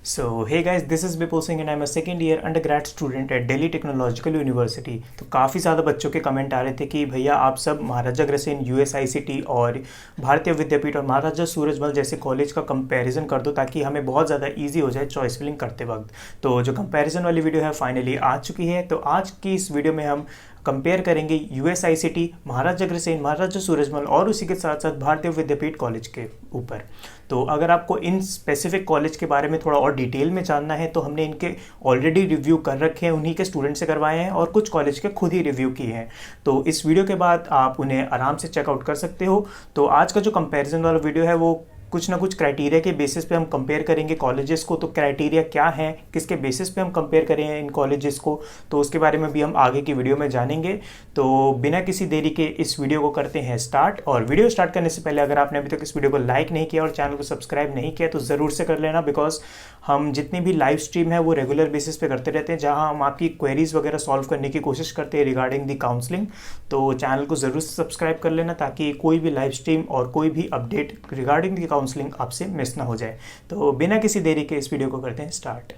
So, hey guys, this is Bipul Singh and I'm a second year undergrad student at Delhi Technological University। तो काफ़ी ज़्यादा बच्चों के comment आ रहे थे कि भैया आप सब महाराजा अग्रसेन USICT और भारतीय विद्यापीठ और महाराजा सूरजमल जैसे कॉलेज का कंपैरिजन कर दो ताकि हमें बहुत ज़्यादा इजी हो जाए चॉइस फिलिंग करते वक्त। तो जो कंपैरिजन वाली वीडियो है फाइनली आ चुकी है। तो आज की इस वीडियो में हम कंपेयर करेंगे USICT, महाराजा अग्रसेन, महाराजा सूरजमल और उसी के साथ साथ भारतीय विद्यापीठ कॉलेज के ऊपर। तो अगर आपको इन स्पेसिफिक कॉलेज के बारे में थोड़ा और डिटेल में जानना है तो हमने इनके ऑलरेडी रिव्यू कर रखे हैं, उन्हीं के स्टूडेंट से करवाए हैं और कुछ कॉलेज के खुद ही रिव्यू किए हैं। तो इस वीडियो के बाद आप उन्हें आराम से चेकआउट कर सकते हो। तो आज का जो कंपैरिजन वाला वीडियो है वो कुछ ना कुछ क्राइटेरिया के बेसिस पे हम कंपेयर करेंगे कॉलेजेस को। तो क्राइटेरिया क्या है, किसके बेसिस पे हम कंपेयर करें इन कॉलेजेस को, तो उसके बारे में भी हम आगे की वीडियो में जानेंगे। तो बिना किसी देरी के इस वीडियो को करते हैं स्टार्ट। और वीडियो स्टार्ट करने से पहले अगर आपने अभी तक इस वीडियो को लाइक नहीं किया और चैनल को सब्सक्राइब नहीं किया तो ज़रूर से कर लेना, बिकॉज हम जितनी भी लाइव स्ट्रीम है वो रेगुलर बेसिस पे करते रहते हैं, जहाँ हम आपकी क्वेरीज वगैरह सॉल्व करने की कोशिश करते हैं रिगार्डिंग दी काउंसलिंग। तो चैनल को ज़रूर से सब्सक्राइब कर लेना ताकि कोई भी लाइव स्ट्रीम और कोई भी अपडेट रिगार्डिंग दी काउंसलिंग आपसे मिस ना हो जाए। तो बिना किसी देरी के इस वीडियो को करते हैं स्टार्ट।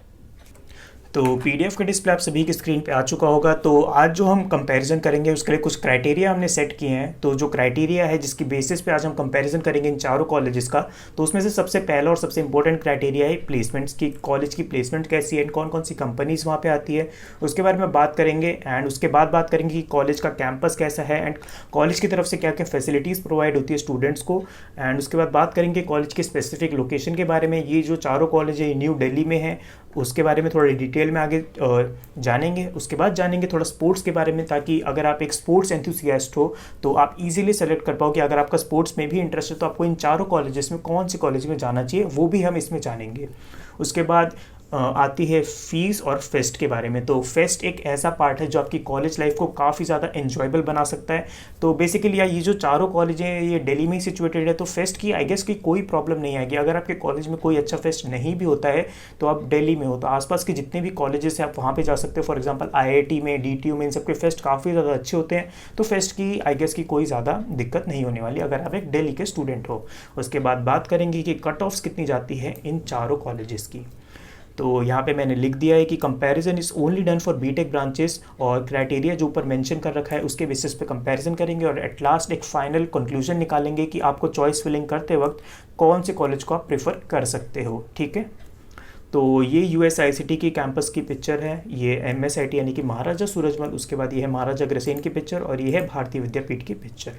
तो पीडीएफ का डिस्प्ले आप सभी की स्क्रीन पे आ चुका होगा। तो आज जो हम कंपैरिजन करेंगे उसके लिए कुछ क्राइटेरिया हमने सेट किए हैं। तो जो क्राइटेरिया है जिसकी बेसिस पे आज हम कंपैरिजन करेंगे इन चारों कॉलेजेस का, तो उसमें से सबसे पहला और सबसे इंपॉर्टेंट क्राइटेरिया है प्लेसमेंट्स की। कॉलेज की प्लेसमेंट कैसी है, कौन कौन सी कंपनीज वहाँ पे आती है, उसके बारे में बात करेंगे। एंड उसके बाद बात करेंगे कि कॉलेज का कैंपस कैसा है एंड कॉलेज की तरफ से क्या क्या फैसिलिटीज़ प्रोवाइड होती है स्टूडेंट्स को। एंड उसके बाद बात करेंगे कॉलेज के स्पेसिफिक लोकेशन के बारे में। ये जो चारों कॉलेज है ये न्यू दिल्ली में है, उसके बारे में थोड़ा डिटेल में आगे जानेंगे। उसके बाद जानेंगे थोड़ा स्पोर्ट्स के बारे में, ताकि अगर आप एक स्पोर्ट्स एंथुसियास्ट हो तो आप इजीली सेलेक्ट कर पाओ कि अगर आपका स्पोर्ट्स में भी इंटरेस्ट है तो आपको इन चारों कॉलेजेस में कौन से कॉलेज में जाना चाहिए, वो भी हम इसमें जानेंगे। उसके बाद आती है फीस और फेस्ट के बारे में। तो फेस्ट एक ऐसा पार्ट है जो आपकी कॉलेज लाइफ को काफ़ी ज़्यादा एंजॉयबल बना सकता है। तो बेसिकली ये जो चारों कॉलेज हैं ये दिल्ली में ही सिचुएटेड है, तो फेस्ट की आई गेस की कोई प्रॉब्लम नहीं आएगी। अगर आपके कॉलेज में कोई अच्छा फेस्ट नहीं भी होता है तो आप दिल्ली में हो तो आसपास के जितने भी कॉलेजेस हैं आप वहाँ पे जा सकते हो। फॉर एग्जांपल IIT में, DTU में, इन सबके फेस्ट काफ़ी ज़्यादा अच्छे होते हैं। तो फेस्ट की आई गेस की कोई ज़्यादा दिक्कत नहीं होने वाली अगर आप एक दिल्ली के स्टूडेंट हो। उसके बाद बात करेंगे कि कट ऑफ्स कितनी जाती है इन चारों कॉलेजेस की। तो यहाँ पे मैंने लिख दिया है कि comparison is only done for BTech branches, और क्राइटेरिया जो ऊपर मेंशन कर रखा है उसके बेसिस पे कंपैरिजन करेंगे और एट लास्ट एक फाइनल कंक्लूजन निकालेंगे कि आपको चॉइस फिलिंग करते वक्त कौन से कॉलेज को आप प्रेफर कर सकते हो। ठीक है, तो ये USICT की कैंपस की पिक्चर है, ये MSIT यानी कि महाराजा सूरजमल, उसके बाद ये है महाराजा अग्रसेन की पिक्चर और ये है भारतीय विद्यापीठ की पिक्चर।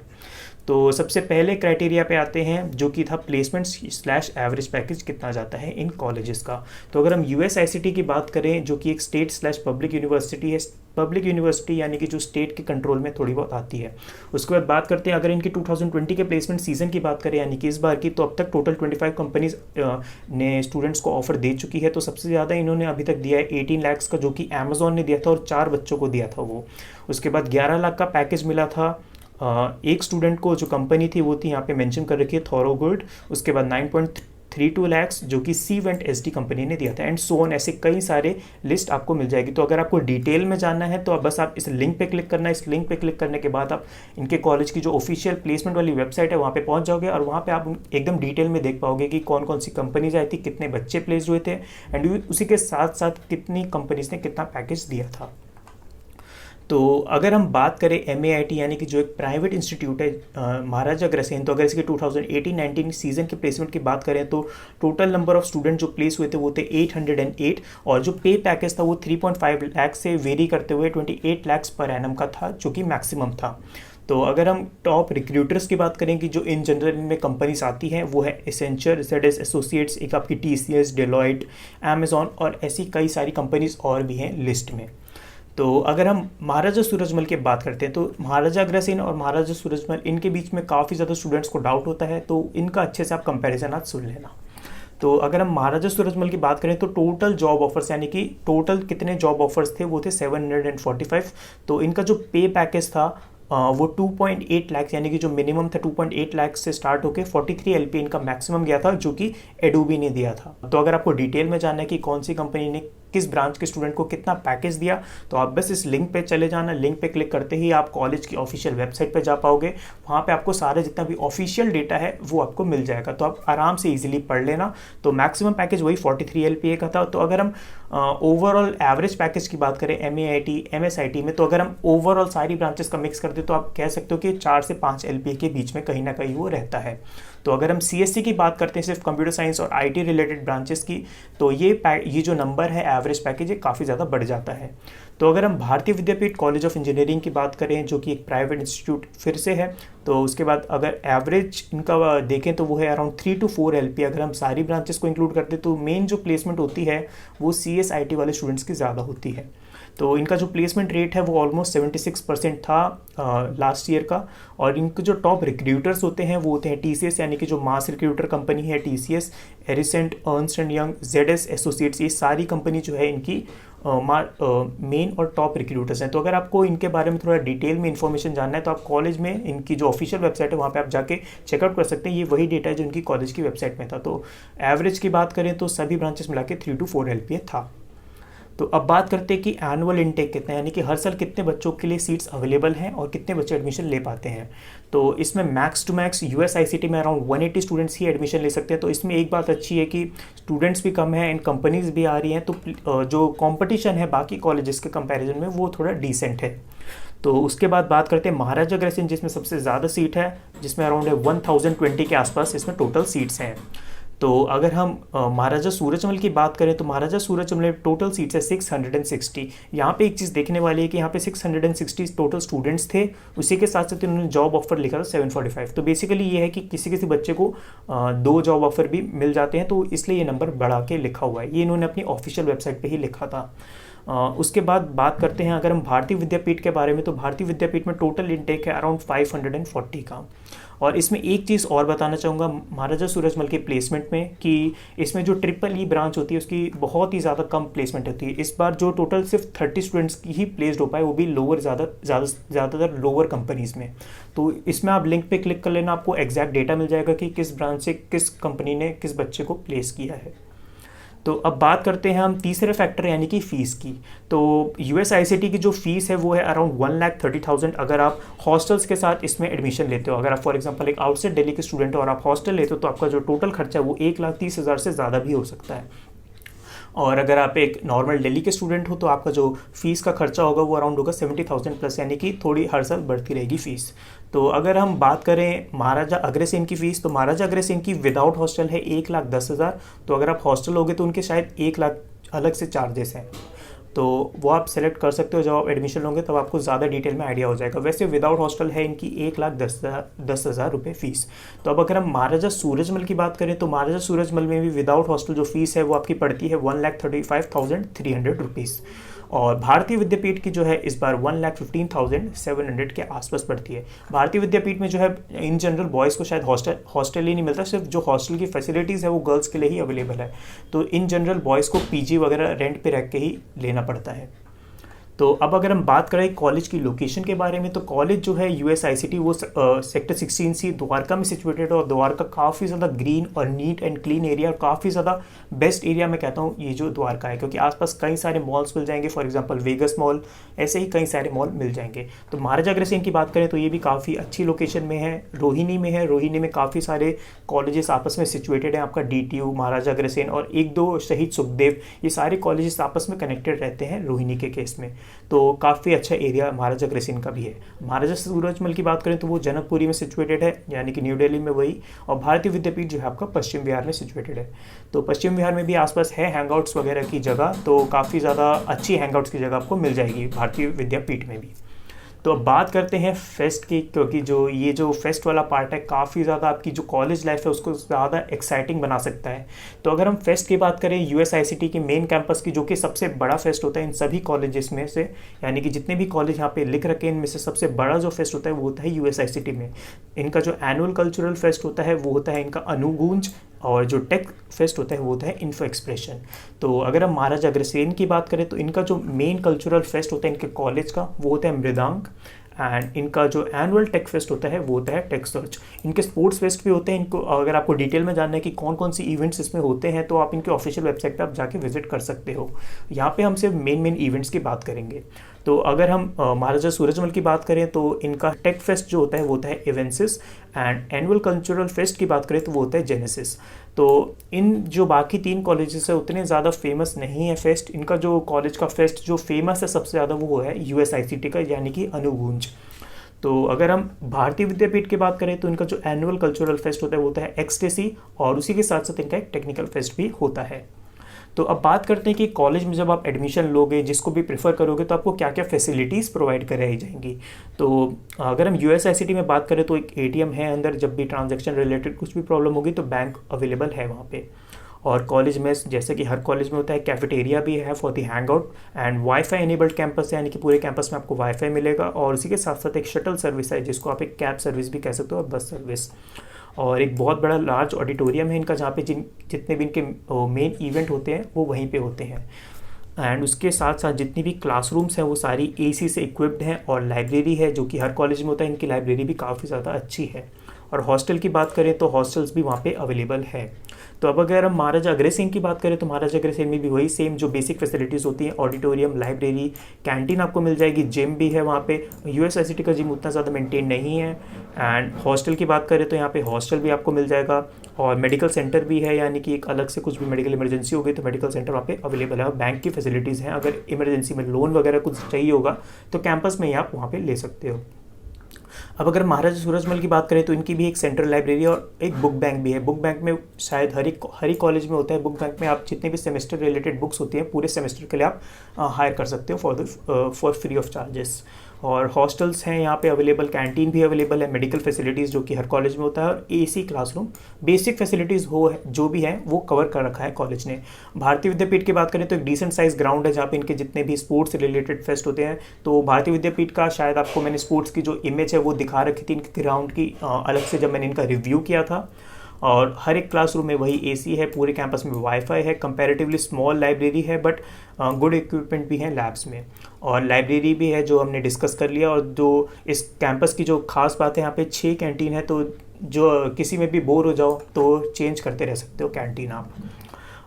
तो सबसे पहले क्राइटेरिया पे आते हैं जो कि था प्लेसमेंट / एवरेज पैकेज कितना जाता है इन कॉलेजेस का। तो अगर हम USICT की बात करें जो कि एक स्टेट / पब्लिक यूनिवर्सिटी है, पब्लिक यूनिवर्सिटी यानी कि जो स्टेट के कंट्रोल में थोड़ी बहुत आती है। उसके बाद बात करते हैं अगर इनकी 2020 के प्लेसमेंट सीजन की बात करें यानी कि इस बार की, तो अब तक टोटल 25 कंपनीज ने स्टूडेंट्स को ऑफर दे चुकी है। तो सबसे ज़्यादा इन्होंने अभी तक दिया है 18 लाख का, जो कि अमेजोन ने दिया था और 4 बच्चों को दिया था वो। उसके बाद 11 लाख का पैकेज मिला था एक स्टूडेंट को, जो कंपनी थी वो थी यहाँ पे मेंशन कर रखी है थॉरोगोल्ड। उसके बाद 9.32 लाख जो कि सीवेंट SD कंपनी ने दिया था, एंड सो ऑन, ऐसे कई सारे लिस्ट आपको मिल जाएगी। तो अगर आपको डिटेल में जानना है तो बस आप इस लिंक पे क्लिक करना है। इस लिंक पे क्लिक करने के बाद आप इनके कॉलेज की जो ऑफिशियल प्लेसमेंट वाली वेबसाइट है वहाँ पे पहुँच जाओगे और वहाँ पे आप एकदम डिटेल में देख पाओगे कि कौन कौन सी कंपनीज आई थी, कितने बच्चे प्लेस हुए थे, एंड उसी के साथ साथ कितनी कंपनीज ने कितना पैकेज दिया था। तो अगर हम बात करें MAIT यानी कि जो एक प्राइवेट इंस्टीट्यूट है महाराजा अग्रसेन, तो अगर इसके 2018-19 सीजन के प्लेसमेंट की बात करें तो टोटल नंबर ऑफ स्टूडेंट जो प्लेस हुए थे वो थे 808, और जो पे पैकेज था वो 3.5 लाख से वेरी करते हुए 28 लाख पर एनम का था, जो कि मैक्सिमम था। तो अगर हम टॉप रिक्रूटर्स की बात करें कि जो इन जनरल इनमें कंपनीज आती हैं वो है एसेंचर, ZS एसोसिएट्स, एक आपकी TCS, डेलॉयट, अमेजॉन और ऐसी कई सारी कंपनीज और भी हैं लिस्ट में। तो अगर हम महाराजा सूरजमल की बात करते हैं तो महाराजा अग्रसेन और महाराजा सूरजमल इनके बीच में काफ़ी ज़्यादा स्टूडेंट्स को डाउट होता है, तो इनका अच्छे से आप कंपैरिजन आज सुन लेना। तो अगर हम महाराजा सूरजमल की बात करें तो टोटल जॉब ऑफर्स यानी कि टोटल कितने जॉब ऑफर्स थे वो थे 745। तो इनका जो पे पैकेज था वो 2.8 लाख यानी कि जो मिनिमम था 2.8 लाख से स्टार्ट होकर 43 LP इनका मैक्सिमम गया था, जो कि एडोबी ने दिया था। तो अगर आपको डिटेल में जानना है कि कौन सी कंपनी ने किस ब्रांच के स्टूडेंट को कितना पैकेज दिया। तो आप बस इस लिंक पे चले जाना, लिंक पे क्लिक करते ही आप कॉलेज की ऑफिशियल वेबसाइट पे जा पाओगे। वहाँ पे आपको सारा जितना भी ऑफिशियल डेटा है वो आपको मिल जाएगा, तो आप आराम से इजीली पढ़ लेना। तो मैक्सिमम पैकेज वही 43 LPA का था। तो अगर हम ओवरऑल एवरेज पैकेज की बात करें MAIT MSIT में, तो अगर हम ओवरऑल सारी ब्रांचेस का मिक्स कर दे तो आप कह सकते हो कि 4 से 5 LPA के बीच में कहीं ना कहीं वो रहता है। तो अगर हम CSC की बात करते हैं, सिर्फ कंप्यूटर साइंस और IT रिलेटेड ब्रांचेस की, तो ये जो नंबर है एवरेज पैकेज, ये काफ़ी ज़्यादा बढ़ जाता है। तो अगर हम भारतीय विद्यापीठ कॉलेज ऑफ इंजीनियरिंग की बात करें, जो कि एक प्राइवेट इंस्टीट्यूट फिर से है, तो उसके बाद अगर एवरेज इनका देखें तो वो है अराउंड 3 to 4 LPA। अगर हम सारी ब्रांचेस को इंक्लूड करते तो मेन जो प्लेसमेंट होती है वो CSIT वाले स्टूडेंट्स की ज़्यादा होती है। तो इनका जो प्लेसमेंट रेट है वो ऑलमोस्ट 76% था लास्ट ईयर का। और इनके जो टॉप रिक्रूटर्स होते हैं वो होते हैं TCS, यानी कि जो मास रिक्रूटर कंपनी है TCS, Aricent, Ernst and Young, ZS associates, ये सारी कंपनी जो है इनकी मेन और टॉप रिक्रूटर्स हैं। तो अगर आपको इनके बारे में थोड़ा डिटेल में इन्फॉर्मेशन जानना है तो आप कॉलेज में इनकी जो ऑफिशियल वेबसाइट है वहाँ पे आप जाके चेकआउट कर सकते हैं। ये वही डेटा है जो इनकी कॉलेज की वेबसाइट में था। तो एवरेज की बात करें तो सभी ब्रांचेस मिला के 3 to 4 LPA था। तो अब बात करते हैं कि एनुअल इनटेक कितना है, यानी कि हर साल कितने बच्चों के लिए सीट्स अवेलेबल हैं और कितने बच्चे एडमिशन ले पाते हैं। तो इसमें मैक्स टू मैक्स USICT में अराउंड 180 स्टूडेंट्स ही एडमिशन ले सकते हैं। तो इसमें एक बात अच्छी है कि स्टूडेंट्स भी कम हैं एंड कंपनीज भी आ रही हैं, तो जो कंपटीशन है बाकी कॉलेजेस के कंपैरिजन में वो थोड़ा डिसेंट है। तो उसके बाद बात करते हैं महाराजा अग्रसेन, जिसमें सबसे ज़्यादा सीट है, जिसमें अराउंड 1020 के आसपास इसमें टोटल सीट्स हैं। तो अगर हम महाराजा सूरजमल की बात करें तो महाराजा सूरजमल में टोटल सीट्स है 660। यहाँ पे एक चीज़ देखने वाली है कि यहाँ पे 660 टोटल स्टूडेंट्स थे, उसी के साथ साथ उन्होंने जॉब ऑफर लिखा था 745। तो बेसिकली ये है कि किसी किसी बच्चे को 2 जॉब ऑफर भी मिल जाते हैं, तो इसलिए ये नंबर बढ़ा के लिखा हुआ है। ये इन्होंने अपनी ऑफिशियल वेबसाइट पर ही लिखा था। उसके बाद बात करते हैं अगर हम भारतीय विद्यापीठ के बारे में, तो भारतीय विद्यापीठ में टोटल इनटेक है अराउंड 540 का। और इसमें एक चीज़ और बताना चाहूँगा महाराजा सूरजमल के प्लेसमेंट में, कि इसमें जो ट्रिपल ब्रांच होती है उसकी बहुत ही ज़्यादा कम प्लेसमेंट होती है। इस बार जो टोटल सिर्फ 30 स्टूडेंट्स की ही प्लेस्ड हो पाए, वो भी ज़्यादातर लोअर कंपनीज़ में। तो इसमें आप लिंक पे क्लिक कर लेना, आपको एग्जैक्ट डेटा मिल जाएगा कि किस ब्रांच से किस कंपनी ने किस बच्चे को प्लेस किया है। तो अब बात करते हैं हम तीसरे फैक्टर यानी कि फ़ीस की। तो USICT की जो फ़ीस है वो है अराउंड 1,30,000 अगर आप हॉस्टल्स के साथ इसमें एडमिशन लेते हो। अगर आप फॉर एग्जांपल एक आउटसाइड दिल्ली के स्टूडेंट हो और आप हॉस्टल लेते हो तो आपका जो टोटल खर्चा है वो 1,30,000 से ज़्यादा भी हो सकता है। और अगर आप एक नॉर्मल दिल्ली के स्टूडेंट हो तो आपका जो फीस का खर्चा होगा वो अराउंड होगा 70,000 प्लस, यानी कि थोड़ी हर साल बढ़ती रहेगी फ़ीस। तो अगर हम बात करें महाराजा अग्रसेन की फ़ीस, तो महाराजा अग्रसेन की विदाउट हॉस्टल है 1,10,000। तो अगर आप हॉस्टल लोगे तो उनके शायद 1 लाख अलग से चार्जेस हैं, तो वो आप सेलेक्ट कर सकते हो। जब आप एडमिशन लोगे तब आपको ज़्यादा डिटेल में आइडिया हो जाएगा। वैसे विदाउट हॉस्टल है इनकी 1,10,000 रुपये फ़ीस। तो अब अगर हम महाराजा सूरजमल की बात करें तो महाराजा सूरजमल में भी विदाउट हॉस्टल जो फ़ीस है वो आपकी पड़ती है 1,35,300 रुपीज़। और भारतीय विद्यापीठ की जो है इस बार 1,15,700 के आसपास पड़ती है। भारतीय विद्यापीठ में जो है इन जनरल बॉयज़ को शायद हॉस्टल ही नहीं मिलता, सिर्फ जो हॉस्टल की फैसिलिटीज़ है वो गर्ल्स के लिए ही अवेलेबल है। तो इन जनरल बॉयज़ को PG वगैरह रेंट पे रख के ही लेना पड़ता है। तो अब अगर हम बात करें कॉलेज की लोकेशन के बारे में, तो कॉलेज जो है USICT वो सेक्टर 16C द्वारका में सिचुएटेड है। और द्वारका काफ़ी ज़्यादा ग्रीन और नीट एंड क्लीन एरिया और काफ़ी ज़्यादा बेस्ट एरिया मैं कहता हूँ ये जो द्वारका है, क्योंकि आसपास कई सारे मॉल्स मिल जाएंगे। फॉर एग्जांपल वेगस मॉल, ऐसे ही कई सारे मॉल मिल जाएंगे। तो महाराजा अग्रसेन की बात करें तो ये भी काफ़ी अच्छी लोकेशन में है, रोहिणी में है। रोहिणी में काफ़ी सारे कॉलेजेस आपस में सिचुएटेड हैं, आपका DTU, महाराजा अग्रसेन और 1-2 शहीद सुखदेव, ये सारे कॉलेजेस आपस में कनेक्टेड रहते हैं रोहिणी के केस में। तो काफ़ी अच्छा एरिया महाराजा अग्रसेन का भी है। महाराजा सूरजमल की बात करें तो वो जनकपुरी में सिचुएटेड है, यानी कि न्यू दिल्ली में वही। और भारतीय विद्यापीठ जो है आपका पश्चिम बिहार में सिचुएटेड है। तो पश्चिम बिहार में भी आसपास है हैंगआउट्स वगैरह की जगह, तो काफ़ी ज़्यादा अच्छी हैंगआउट्स की जगह आपको मिल जाएगी भारतीय विद्यापीठ में भी। तो अब बात करते हैं फेस्ट की, क्योंकि जो फेस्ट वाला पार्ट है काफ़ी ज़्यादा आपकी जो कॉलेज लाइफ है उसको ज़्यादा एक्साइटिंग बना सकता है। तो अगर हम फेस्ट की बात करें USICT की मेन कैंपस की, जो कि सबसे बड़ा फेस्ट होता है इन सभी कॉलेजेस में से, यानी कि जितने भी कॉलेज यहाँ पे लिख रखे हैं इनमें से सबसे बड़ा जो फेस्ट होता है वो होता है USICT में। इनका जो एनुअल कल्चरल फेस्ट होता है वो होता है इनका अनुगूंज, और जो टेक फेस्ट होता है वो होता है इन्फो एक्सप्रेशन। तो अगर हम महाराजा अग्रसेन की बात करें तो इनका जो मेन कल्चरल फेस्ट होता है इनके कॉलेज का वो होता है मृदांक। एंड इनका जो एनुअल टेक फेस्ट होता है वो होता है टेक सर्च। इनके स्पोर्ट्स फेस्ट भी होते हैं। इनको अगर आपको डिटेल में जानना है कि कौन कौन सी इवेंट्स इसमें होते हैं तो आप इनके ऑफिशियल वेबसाइट पे आप जाके विजिट कर सकते हो। यहाँ पे हम सिर्फ मेन इवेंट्स की बात करेंगे। तो अगर हम महाराजा सूरजमल की बात करें तो इनका टेक फेस्ट जो होता है वो होता है इवेंसिस, एंड एनुअल कल्चरल फेस्ट की बात करें तो वो होता है जेनेसिस। तो इन जो बाकी 3 कॉलेजेस है उतने ज़्यादा फेमस नहीं है फेस्ट। इनका जो कॉलेज का फेस्ट जो फेमस है सबसे ज़्यादा वो है USICT का, यानी कि अनुगूंज। तो अगर हम भारतीय विद्यापीठ की बात करें तो इनका जो एनुअल कल्चरल फेस्ट होता है वो होता है एक्सटेसी, और उसी के साथ साथ इनका एक टेक्निकल फेस्ट भी होता है। तो अब बात करते हैं कि कॉलेज में जब आप एडमिशन लोगे, जिसको भी प्रेफर करोगे, तो आपको क्या क्या फैसिलिटीज़ प्रोवाइड कराई जाएंगी। तो अगर हम USICT में बात करें तो एक ATM है अंदर, जब भी ट्रांजैक्शन रिलेटेड कुछ भी प्रॉब्लम होगी तो बैंक अवेलेबल है वहाँ पे। और कॉलेज में जैसे कि हर कॉलेज में होता है कैफेटेरिया भी है for the hang out, and wifi enabled campus है, यानी कि पूरे कैंपस में आपको वाईफाई मिलेगा। और उसी के साथ साथ एक शटल सर्विस है जिसको आप एक कैब सर्विस भी कह सकते हो और बस सर्विस। और एक बहुत बड़ा लार्ज ऑडिटोरियम है इनका, जहाँ पे जितने भी इनके मेन इवेंट होते हैं वो वहीं पे होते हैं। एंड उसके साथ साथ जितनी भी क्लासरूम्स हैं वो सारी AC से इक्विप्ड हैं, और लाइब्रेरी है जो कि हर कॉलेज में होता है, इनकी लाइब्रेरी भी काफ़ी ज़्यादा अच्छी है। और हॉस्टल की बात करें तो हॉस्टल्स भी वहाँ पे अवेलेबल है। तो अब अगर हम महाराजा अग्रसेन की बात करें तो महाराजा अग्रसेन में भी वही सेम जो बेसिक फैसिलिटीज़ होती हैं, ऑडिटोरियम, लाइब्रेरी, कैंटीन आपको मिल जाएगी, जिम भी है वहाँ पे। USICT का जिम उतना ज़्यादा मेंटेन नहीं है। एंड हॉस्टल की बात करें तो यहाँ पे हॉस्टल भी आपको मिल जाएगा, और मेडिकल सेंटर भी है, यानी कि एक अलग से कुछ भी मेडिकल इमरजेंसी होगी तो मेडिकल सेंटर वहाँ पे अवेलेबल है। और बैंक की फैसिलिटीज़ हैं, अगर इमरजेंसी में लोन वगैरह कुछ चाहिए होगा तो कैंपस में ही आप वहाँ पे ले सकते हो। अब अगर महाराजा सूरजमल की बात करें तो इनकी भी एक सेंट्रल लाइब्रेरी और एक बुक बैंक भी है। बुक बैंक में शायद हर एक कॉलेज में होता है। बुक बैंक में आप जितने भी सेमेस्टर रिलेटेड बुक्स होती हैं पूरे सेमेस्टर के लिए आप हायर कर सकते हो फॉर फ्री ऑफ चार्जेस। और हॉस्टल्स हैं यहाँ पे अवेलेबल, कैंटीन भी अवेलेबल है, मेडिकल फैसिलिटीज़ जो कि हर कॉलेज में होता है, और AC क्लासरूम, बेसिक फैसिलिटीज़ हो जो भी है वो कवर कर रखा है कॉलेज ने। भारतीय विद्यापीठ की बात करें तो एक डिसेंट साइज ग्राउंड है जहाँ पे इनके जितने भी स्पोर्ट्स रिलेटेड फेस्ट होते हैं। तो भारतीय विद्यापीठ का शायद आपको मैंने स्पोर्ट्स की जो इमेज है वो दिखा रखी थी इनके ग्राउंड की अलग से जब मैंने इनका रिव्यू किया था। और हर एक क्लासरूम में वही AC है, पूरे कैंपस में वाईफाई है, कंपैरेटिवली स्मॉल लाइब्रेरी है, बट गुड इक्विपमेंट भी है लैब्स में, और लाइब्रेरी भी है जो हमने डिस्कस कर लिया। और जो इस कैंपस की जो खास बात है, यहाँ पे 6 कैंटीन है, तो जो किसी में भी बोर हो जाओ तो चेंज करते रह सकते हो कैंटीन आप।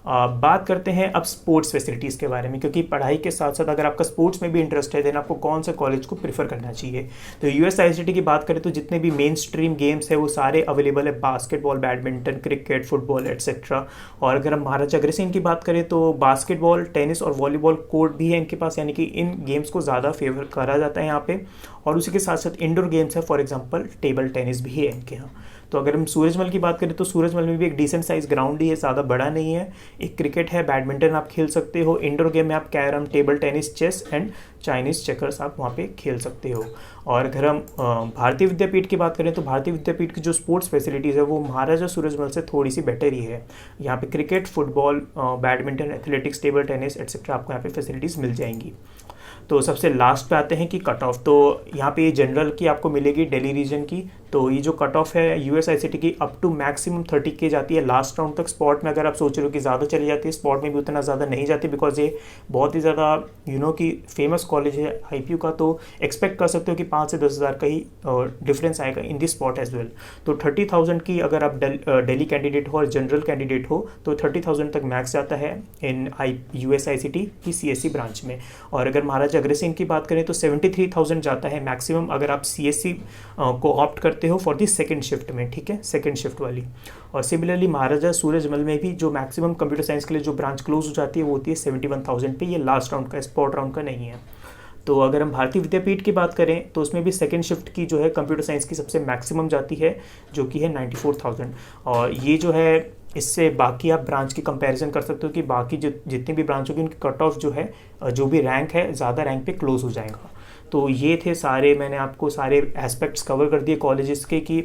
बात करते हैं अब स्पोर्ट्स फैसिलिटीज़ के बारे में, क्योंकि पढ़ाई के साथ साथ अगर आपका स्पोर्ट्स में भी इंटरेस्ट है देन आपको कौन से कॉलेज को प्रीफर करना चाहिए। तो USICT की बात करें तो जितने भी मेन स्ट्रीम गेम्स है वो सारे अवेलेबल है, basketball, badminton, cricket, football etcetera. और अगर हम महाराजा अग्रसेन की बात करें तो बास्केटबॉल, टेनिस और वॉलीबॉल कोर्ट भी है इनके पास, यानी कि इन गेम्स को ज़्यादा फेवर करा जाता है यहाँ पे। और उसी के साथ साथ इंडोर गेम्स है, फॉर एग्जाम्पल टेबल टेनिस भी है इनके यहाँ। तो अगर हम सूरजमल की बात करें तो सूरजमल में भी एक डिसेंट साइज ग्राउंड ही है, ज़्यादा बड़ा नहीं है। एक क्रिकेट है, बैडमिंटन आप खेल सकते हो, इंडोर गेम में आप carrom, table tennis, chess and Chinese checkers आप वहाँ पे खेल सकते हो। और अगर हम भारतीय विद्यापीठ की बात करें तो भारतीय विद्यापीठ की जो स्पोर्ट्स फैसिलिटीज़ है वो महाराजा सूरजमल से थोड़ी सी बेटर ही है। यहाँ पे cricket, football, badminton, athletics, table tennis etcetera आपको यहाँ पे फैसिलिटीज़ मिल जाएंगी। तो सबसे लास्ट पे आते हैं कि कट ऑफ। तो यहाँ पे ये जनरल की आपको मिलेगी दिल्ली रीजन की। तो ये जो कट ऑफ है USICT की अप टू मैक्सिमम 30K जाती है लास्ट राउंड तक। स्पॉट में अगर आप सोच रहे हो कि ज़्यादा चली जाती है, स्पॉट में भी उतना ज़्यादा नहीं जाती, बिकॉज ये बहुत ही ज़्यादा कि फेमस कॉलेज है IPU का। तो एक्सपेक्ट कर सकते हो कि 5 से 10 हज़ार का ही डिफरेंस आएगा in this spot as well. तो 30,000 की अगर आप दिल्ली कैंडिडेट हो और जनरल कैंडिडेट हो तो 30,000 तक मैक्स जाता है इन USICT की CSE ब्रांच में। और अगर महाराजा अग्रसेन की बात करें तो 73,000 जाता है मैक्सिमम अगर आप CSE को ऑप्ट करते हो फॉर दी सेकंड शिफ्ट में, ठीक है, सेकंड शिफ्ट वाली। और सिमिलरली महाराजा सूरजमल में भी जो मैक्सिमम कंप्यूटर साइंस के लिए जो ब्रांच क्लोज हो जाती है वो होती है 71,000 पे। ये लास्ट राउंड का, स्पॉट राउंड का नहीं है। तो अगर हम भारतीय विद्यापीठ की बात करें तो उसमें भी सेकंड शिफ्ट की जो है कंप्यूटर साइंस की सबसे मैक्सिमम जाती है, जो कि है 94,000। और ये जो है इससे बाकी आप ब्रांच की कंपैरिजन कर सकते हो कि बाकी जितनी भी ब्रांच होगी उनकी कट ऑफ जो है, जो भी रैंक है, ज़्यादा रैंक पे क्लोज हो जाएगा। तो ये थे सारे, मैंने आपको सारे एस्पेक्ट्स कवर कर दिए कॉलेजेस के कि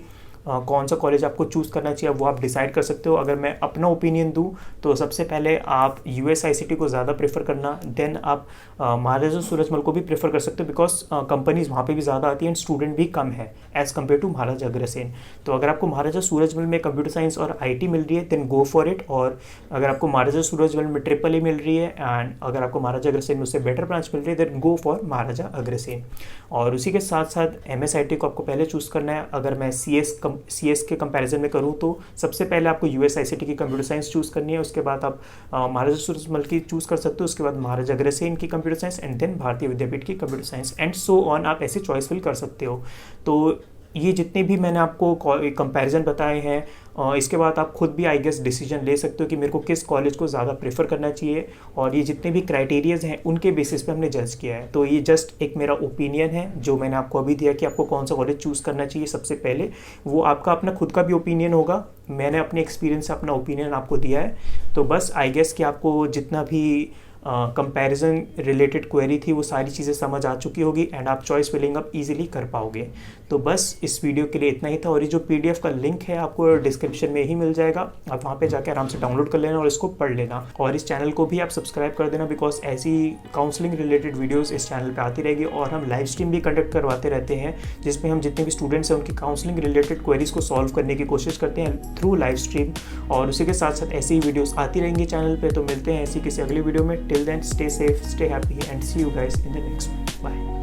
कौन सा कॉलेज आपको चूज़ करना चाहिए वो आप डिसाइड कर सकते हो। अगर मैं अपना ओपिनियन दूँ तो सबसे पहले आप USICT को ज़्यादा प्रेफर करना, देन आप महाराजा सूरजमल को भी प्रेफर कर सकते हो, बिकॉज कंपनीज वहाँ पे भी ज़्यादा आती है एंड स्टूडेंट भी कम है as compare to Maharaja Agrasen. तो अगर आपको महाराजा सूरजमल में कंप्यूटर साइंस और IT मिल रही है देन गो फॉर इट, और अगर आपको महाराजा सूरजमल में AAA मिल रही है एंड अगर आपको महाराजा अग्रसेन में उससे बेटर ब्रांच मिल रही है then go for Maharaja Agrasen. और उसी के साथ साथ MSIT को आपको पहले चूज़ करना है। अगर मैं CS के कंपैरिजन में करूँ तो सबसे पहले आपको USICT की कंप्यूटर साइंस चूज़ करनी है, उसके बाद आप महाराजा सूरजमल की चूज़ कर सकते हो, उसके बाद महाराजा अग्रसेन की कंप्यूटर साइंस एंड देन भारतीय विद्यापीठ की computer science and so on, आप ऐसे चॉइस फिल कर सकते हो। तो ये जितने भी मैंने आपको कंपैरिजन बताए हैं, इसके बाद आप खुद भी आई गेस डिसीजन ले सकते हो कि मेरे को किस कॉलेज को ज़्यादा प्रेफर करना चाहिए, और ये जितने भी क्राइटेरियाज हैं उनके बेसिस पे हमने जज किया है। तो ये जस्ट एक मेरा ओपिनियन है जो मैंने आपको अभी दिया कि आपको कौन सा कॉलेज चूज़ करना चाहिए सबसे पहले, वो आपका अपना खुद का भी ओपिनियन होगा। मैंने अपने एक्सपीरियंस से अपना ओपिनियन आपको दिया है। तो बस आई गेस कि आपको जितना भी कंपैरिजन रिलेटेड क्वेरी थी वो सारी चीज़ें समझ आ चुकी होगी एंड आप चॉइस फिलिंग अप इजीली कर पाओगे। तो बस इस वीडियो के लिए इतना ही था, और ये जो PDF का लिंक है आपको डिस्क्रिप्शन में ही मिल जाएगा, आप वहाँ पे जाकर आराम से डाउनलोड कर लेना और इसको पढ़ लेना। और इस चैनल को भी आप सब्सक्राइब कर देना, बिकॉज ऐसी काउंसलिंग रिलेटेड वीडियोज़ इस चैनल पर आती रहेगी, और हम लाइव स्ट्रीम भी कंडक्ट करवाते रहते हैं जिसमें हम जितने भी स्टूडेंट्स हैं उनकी काउंसलिंग रिलेटेड क्वेरीज को सॉल्व करने की कोशिश करते हैं थ्रू लाइव स्ट्रीम। और उसी के साथ साथ ऐसी ही वीडियोज़ आती रहेंगी चैनल पर। तो मिलते हैं ऐसी किसी अगली वीडियो में। Till then stay safe, stay happy and see you guys in the next one. Bye.